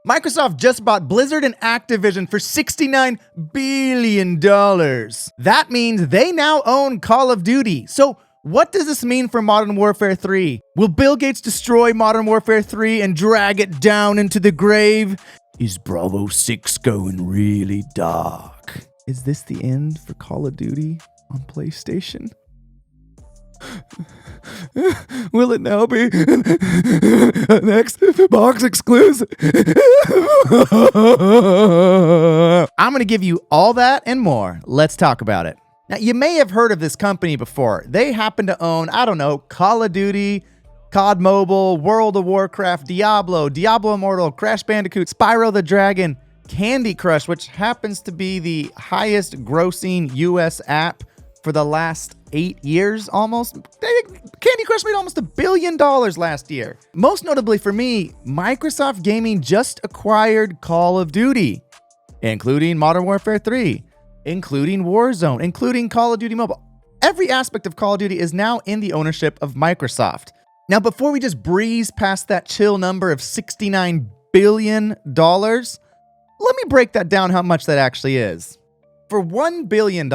Microsoft just bought Blizzard and Activision for $69 billion. That means they now own Call of Duty. So what does this mean for Modern Warfare 3? Will Bill Gates destroy Modern Warfare 3 and drag it down into the grave? Is Bravo 6 going really dark? Is this the end for Call of Duty on PlayStation? Will it now be an Xbox exclusive? I'm going to give you all that and more. Let's talk about it. Now, you may have heard of this company before. They happen to own, I don't know, Call of Duty, COD Mobile, World of Warcraft, Diablo, Diablo Immortal, Crash Bandicoot, Spyro the Dragon, Candy Crush, which happens to be the highest grossing US app for the last 8 years almost. Candy Crush made almost $1 billion last year. Most notably for me, Microsoft Gaming just acquired Call of Duty, including Modern Warfare 3, including Warzone, including Call of Duty Mobile. Every aspect of Call of Duty is now in the ownership of Microsoft. Now, before we just breeze past that chill number of $69 billion, let me break that down how much that actually is. For $1 billion,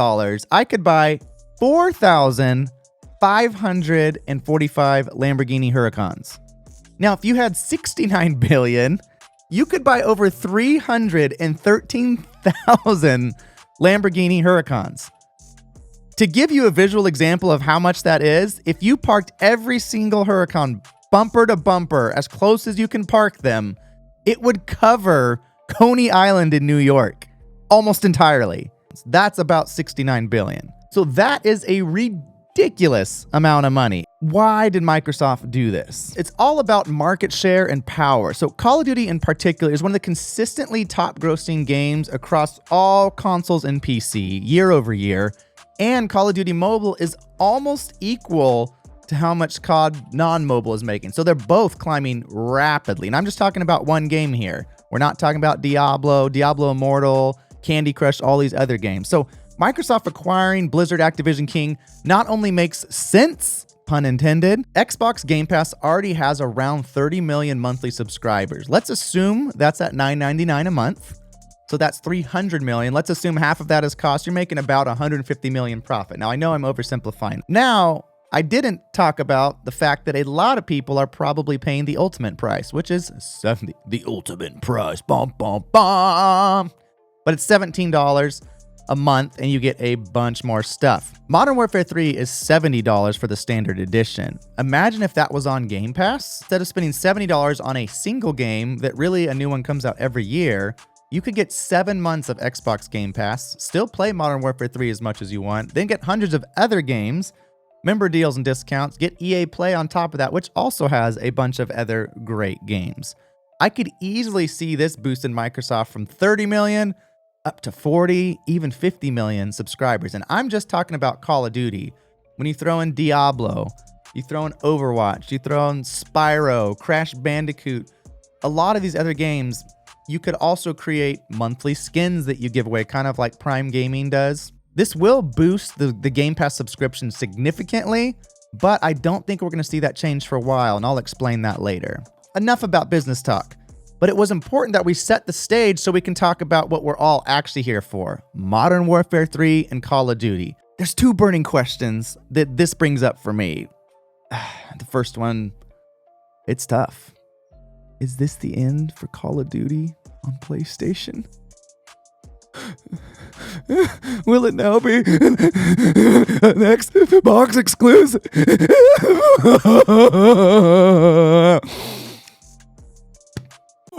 I could buy 4,545 Lamborghini Huracans. Now, if you had $69 billion, you could buy over 313,000 Lamborghini Huracans. To give you a visual example of how much that is, if you parked every single Huracan bumper to bumper as close as you can park them, it would cover Coney Island in New York almost entirely. That's about $69 billion. So that is a ridiculous amount of money. Why did Microsoft do this? It's all about market share and power. So Call of Duty in particular is one of the consistently top grossing games across all consoles and PC year over year. And Call of Duty Mobile is almost equal to how much COD non-mobile is making. So they're both climbing rapidly. And I'm just talking about one game here. We're not talking about Diablo, Diablo Immortal, Candy Crush, all these other games. So Microsoft acquiring Blizzard Activision King not only makes sense, pun intended. Xbox Game Pass already has around 30 million monthly subscribers. Let's assume that's at $9.99 a month. So that's 300 million. Let's assume half of that is cost. You're making about 150 million profit. Now, I know I'm oversimplifying. Now, I didn't talk about the fact that a lot of people are probably paying the ultimate price, which is the ultimate price. Bum, bum, bum. But it's $17 a month and you get a bunch more stuff. Modern Warfare 3 is $70 for the standard edition. Imagine if that was on Game Pass. Instead of spending $70 on a single game that really a new one comes out every year, you could get 7 months of Xbox Game Pass, still play Modern Warfare 3 as much as you want, then get hundreds of other games, member deals and discounts, get EA Play on top of that, which also has a bunch of other great games. I could easily see this boosting Microsoft from 30 million up to 40, even 50 million subscribers. And I'm just talking about Call of Duty. When you throw in Diablo, you throw in Overwatch, you throw in Spyro, Crash Bandicoot, a lot of these other games, you could also create monthly skins that you give away, kind of like Prime Gaming does. This will boost the Game Pass subscription significantly, but I don't think we're going to see that change for a while, and I'll explain that later. Enough about business talk, but it was important that we set the stage so we can talk about what we're all actually here for: Modern Warfare 3 and Call of Duty. There's two burning questions that this brings up for me. The first one, it's tough. Is this the end for Call of Duty on PlayStation? Will it now be an Xbox exclusive?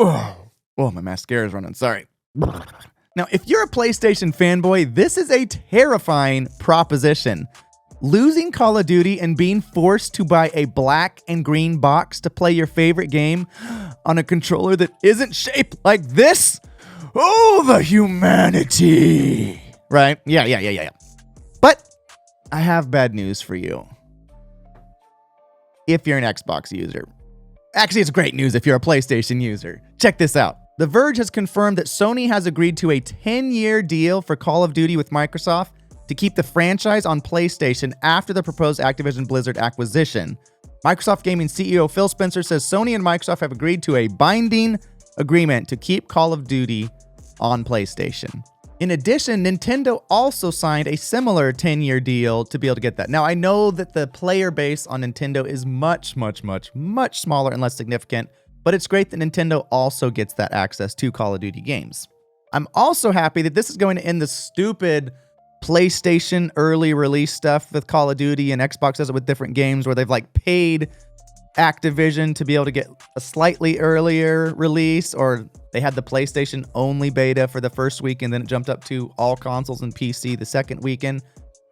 Oh, my mascara is running. Sorry. Now, if you're a PlayStation fanboy, this is a terrifying proposition. Losing Call of Duty and being forced to buy a black and green box to play your favorite game on a controller that isn't shaped like this? Oh, the humanity. Right? Yeah. But I have bad news for you. If you're an Xbox user. Actually, it's great news if you're a PlayStation user. Check this out. The Verge has confirmed that Sony has agreed to a 10-year deal for Call of Duty with Microsoft to keep the franchise on PlayStation after the proposed Activision Blizzard acquisition. Microsoft Gaming CEO Phil Spencer says Sony and Microsoft have agreed to a binding agreement to keep Call of Duty on PlayStation. In addition, Nintendo also signed a similar 10-year deal to be able to get that. Now, I know that the player base on Nintendo is much smaller and less significant, but it's great that Nintendo also gets that access to Call of Duty games. I'm also happy that this is going to end the stupid PlayStation early release stuff with Call of Duty, and Xbox does it with different games where they've like paid Activision to be able to get a slightly earlier release, or they had the PlayStation only beta for the first week and then it jumped up to all consoles and PC the second weekend.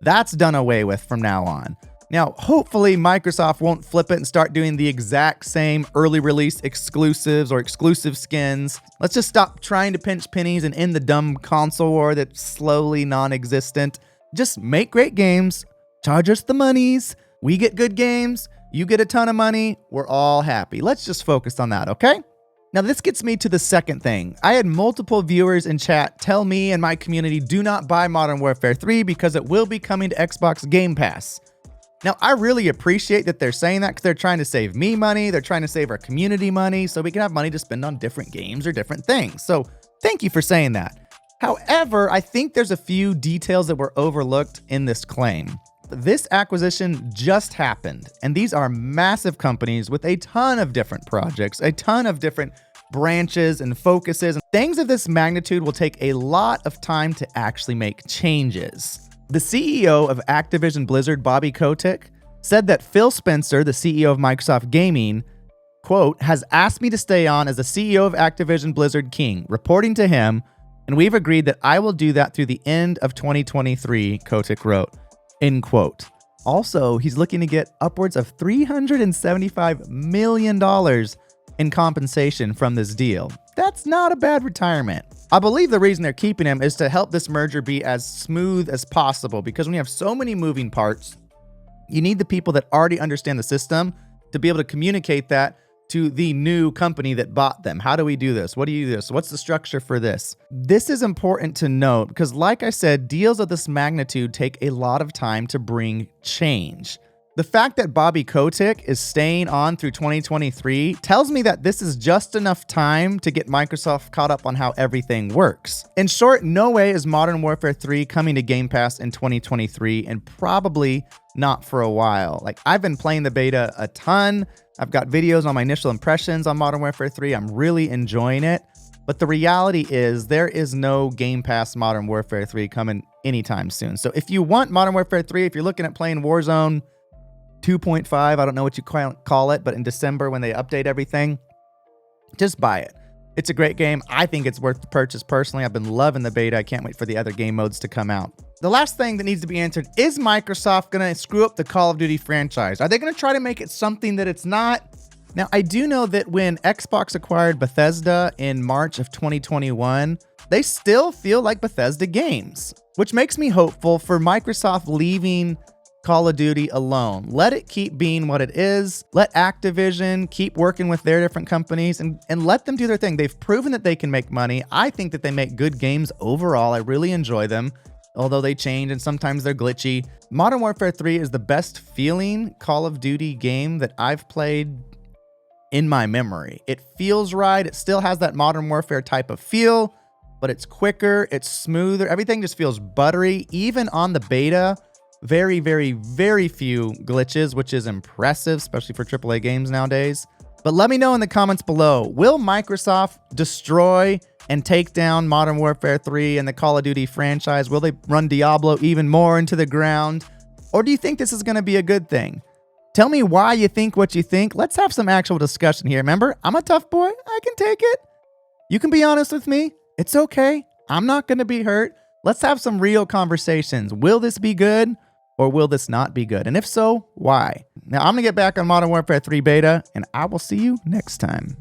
That's done away with from now on. Now, hopefully Microsoft won't flip it and start doing the exact same early release exclusives or exclusive skins. Let's just stop trying to pinch pennies and end the dumb console war that's slowly non-existent. Just make great games, charge us the monies, we get good games, you get a ton of money, we're all happy. Let's just focus on that, okay? Now this gets me to the second thing. I had multiple viewers in chat tell me and my community do not buy Modern Warfare 3 because it will be coming to Xbox Game Pass. Now, I really appreciate that they're saying that because they're trying to save me money, they're trying to save our community money, so we can have money to spend on different games or different things. So thank you for saying that. However, I think there's a few details that were overlooked in this claim. This acquisition just happened, and these are massive companies with a ton of different projects, a ton of different branches and focuses. Things of this magnitude will take a lot of time to actually make changes. The CEO of Activision Blizzard, Bobby Kotick, said that Phil Spencer, the CEO of Microsoft Gaming, quote, has asked me to stay on as the CEO of Activision Blizzard King, reporting to him, and we've agreed that I will do that through the end of 2023, Kotick wrote, end quote. Also, he's looking to get upwards of $375 million in compensation from this deal. That's not a bad retirement. I believe the reason they're keeping him is to help this merger be as smooth as possible, because when you have so many moving parts, you need the people that already understand the system to be able to communicate that to the new company that bought them. How do we do this? What do you do this? What's the structure for this? This is important to note because, like I said, deals of this magnitude take a lot of time to bring change. The fact that Bobby Kotick is staying on through 2023 tells me that this is just enough time to get Microsoft caught up on how everything works. In short, no way is Modern Warfare 3 coming to Game Pass in 2023, and probably not for a while. Like, I've been playing the beta a ton. I've got videos on my initial impressions on Modern Warfare 3. I'm really enjoying it. But the reality is there is no Game Pass Modern Warfare 3 coming anytime soon. So if you want Modern Warfare 3, if you're looking at playing Warzone 2.5, I don't know what you call it, but in December when they update everything, just buy it. It's a great game. I think it's worth the purchase personally. I've been loving the beta. I can't wait for the other game modes to come out. The last thing that needs to be answered, is Microsoft going to screw up the Call of Duty franchise? Are they going to try to make it something that it's not? Now, I do know that when Xbox acquired Bethesda in March of 2021, they still feel like Bethesda games, which makes me hopeful for Microsoft leaving Call of Duty alone. Let it keep being what it is. Let Activision keep working with their different companies and let them do their thing. They've proven that they can make money. I think that they make good games overall. I really enjoy them, although they change and sometimes they're glitchy. Modern Warfare 3 is the best feeling Call of Duty game that I've played in my memory. It feels right. It still has that Modern Warfare type of feel, but it's quicker, it's smoother. Everything just feels buttery. Even on the beta, very few glitches, which is impressive, especially for AAA games nowadays. But let me know in the comments below, will Microsoft destroy and take down Modern Warfare 3 and the Call of Duty franchise? Will they run Diablo even more into the ground? Or do you think this is going to be a good thing? Tell me why you think what you think. Let's have some actual discussion here. Remember, I'm a tough boy. I can take it. You can be honest with me. It's okay. I'm not going to be hurt. Let's have some real conversations. Will this be good? Or will this not be good? And if so, why? Now, I'm going to get back on Modern Warfare 3 beta, and I will see you next time.